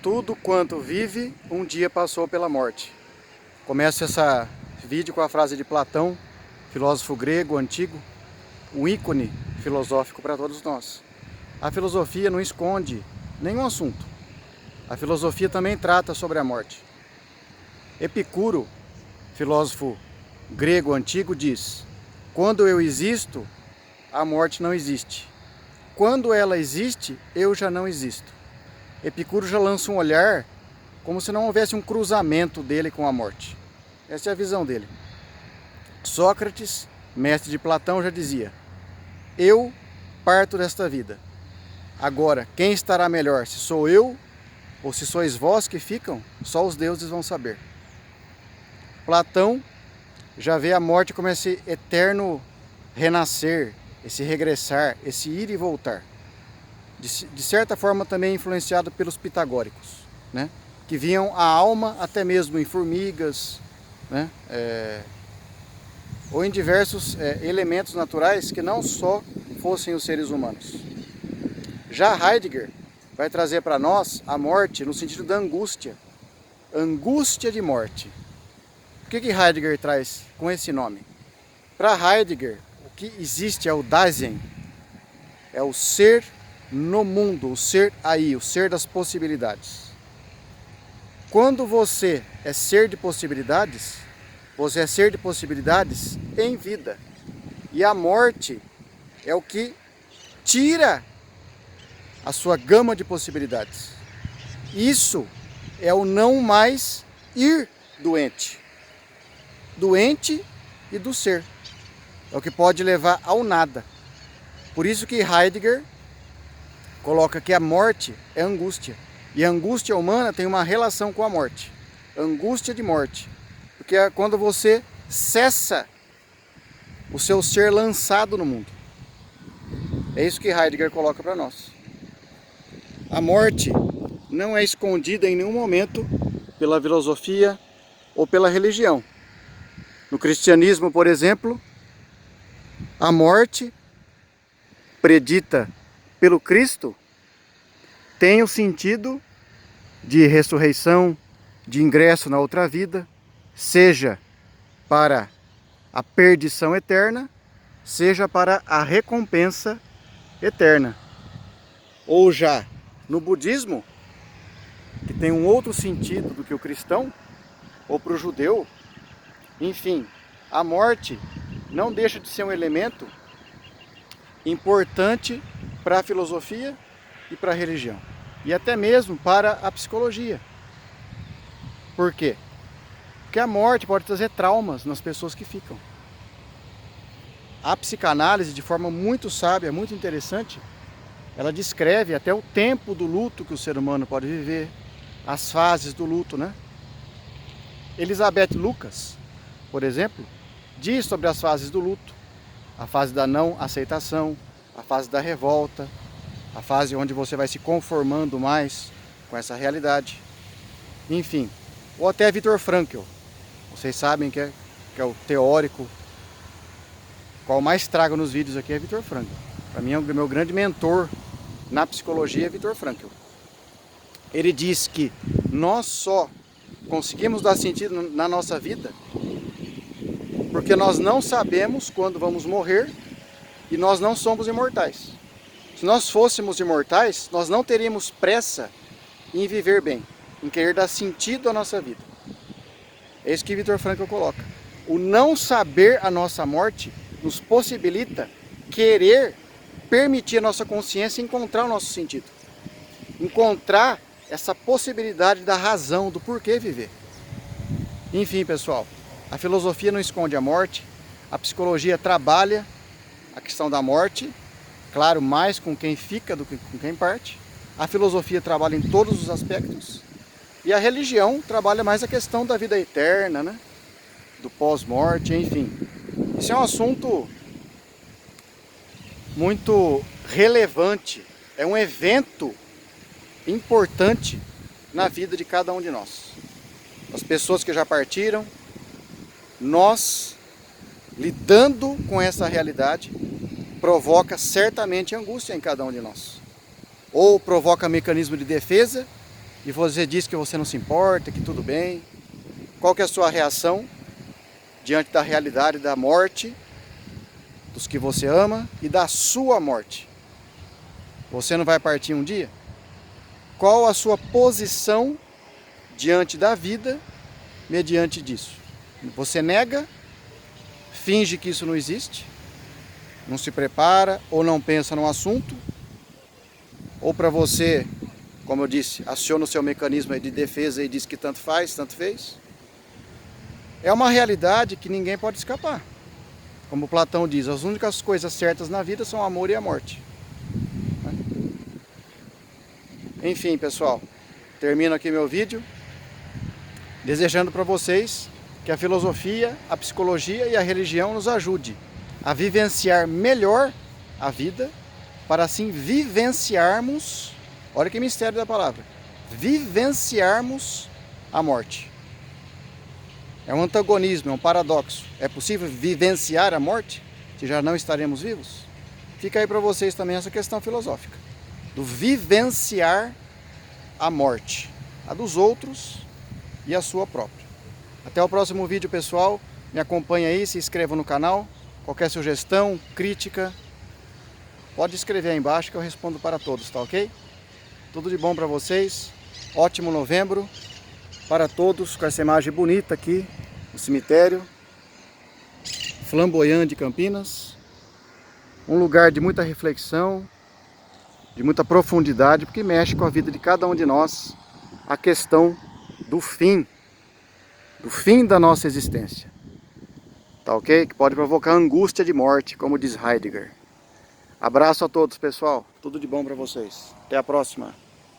Tudo quanto vive, um dia passou pela morte. Começo esse vídeo com a frase de Platão, filósofo grego antigo, um ícone filosófico para todos nós. A filosofia não esconde nenhum assunto. A filosofia também trata sobre a morte. Epicuro, filósofo grego antigo, diz: quando eu existo, a morte não existe. Quando ela existe, eu já não existo. Epicuro já lança um olhar como se não houvesse um cruzamento dele com a morte. Essa é a visão dele. Sócrates, mestre de Platão, já dizia: eu parto desta vida. Agora, quem estará melhor, se sou eu ou se sois vós que ficam, só os deuses vão saber. Platão já vê a morte como esse eterno renascer, esse regressar, esse ir e voltar. De certa forma também influenciado pelos pitagóricos, né? Que viam a alma até mesmo em formigas, né? Ou em diversos elementos naturais que não só fossem os seres humanos. Já Heidegger vai trazer para nós a morte no sentido da angústia de morte. O que Heidegger traz com esse nome? Para Heidegger, o que existe é o Dasein, é o ser no mundo, o ser aí, o ser das possibilidades. Quando você é ser de possibilidades, você é ser de possibilidades em vida. E a morte é o que tira a sua gama de possibilidades. Isso é o não mais ir doente. Doente e do ser. É o que pode levar ao nada. Por isso que Heidegger coloca que a morte é angústia. E a angústia humana tem uma relação com a morte. Angústia de morte. Porque é quando você cessa o seu ser lançado no mundo. É isso que Heidegger coloca para nós. A morte não é escondida em nenhum momento pela filosofia ou pela religião. No cristianismo, por exemplo, a morte predita pelo Cristo tem o sentido de ressurreição, de ingresso na outra vida, seja para a perdição eterna, seja para a recompensa eterna. Ou já no budismo, que tem um outro sentido do que o cristão, ou para o judeu, enfim, a morte não deixa de ser um elemento importante para a filosofia e para a religião. E até mesmo para a psicologia. Por quê? Porque a morte pode trazer traumas nas pessoas que ficam. A psicanálise, de forma muito sábia, muito interessante, ela descreve até o tempo do luto que o ser humano pode viver, as fases do luto, né? Elizabeth Lucas, por exemplo, diz sobre as fases do luto. A fase da não aceitação, a fase da revolta, a fase onde você vai se conformando mais com essa realidade. Enfim, ou até Viktor Frankl. Vocês sabem que é o teórico. Qual mais trago nos vídeos aqui é Viktor Frankl. Para mim, o meu grande mentor na psicologia é Viktor Frankl. Ele diz que nós só conseguimos dar sentido na nossa vida porque nós não sabemos quando vamos morrer e nós não somos imortais. Se nós fôssemos imortais, nós não teríamos pressa em viver bem, em querer dar sentido à nossa vida. É isso que Viktor Frankl coloca. O não saber a nossa morte nos possibilita querer permitir a nossa consciência encontrar o nosso sentido. Encontrar essa possibilidade da razão, do porquê viver. Enfim, pessoal, a filosofia não esconde a morte, a psicologia trabalha a questão da morte, claro, mais com quem fica do que com quem parte. A filosofia trabalha em todos os aspectos. E a religião trabalha mais a questão da vida eterna, né? Do pós-morte, enfim. Esse é um assunto muito relevante. É um evento importante na vida de cada um de nós. As pessoas que já partiram, nós lidando com essa realidade provoca certamente angústia em cada um de nós. Ou provoca mecanismo de defesa, e você diz que você não se importa, que tudo bem. Qual que é a sua reação diante da realidade da morte dos que você ama e da sua morte? Você não vai partir um dia? Qual a sua posição diante da vida mediante disso? Você nega, finge que isso não existe, não se prepara ou não pensa no assunto, ou para você, como eu disse, aciona o seu mecanismo de defesa e diz que tanto faz, tanto fez. É uma realidade que ninguém pode escapar. Como Platão diz, as únicas coisas certas na vida são o amor e a morte. Enfim, pessoal, termino aqui meu vídeo desejando para vocês que a filosofia, a psicologia e a religião nos ajude a vivenciar melhor a vida, para assim vivenciarmos, olha que mistério da palavra, vivenciarmos a morte. É um antagonismo, é um paradoxo. É possível vivenciar a morte se já não estaremos vivos? Fica aí para vocês também essa questão filosófica, do vivenciar a morte, a dos outros e a sua própria. Até o próximo vídeo, pessoal. Me acompanha aí, se inscreva no canal. Qualquer sugestão, crítica, pode escrever aí embaixo que eu respondo para todos, tá ok? Tudo de bom para vocês. Ótimo novembro para todos, com essa imagem bonita aqui no cemitério flamboyante de Campinas. Um lugar de muita reflexão, de muita profundidade, porque mexe com a vida de cada um de nós a questão do fim da nossa existência. Tá ok? Que pode provocar angústia de morte, como diz Heidegger. Abraço a todos, pessoal. Tudo de bom para vocês. Até a próxima.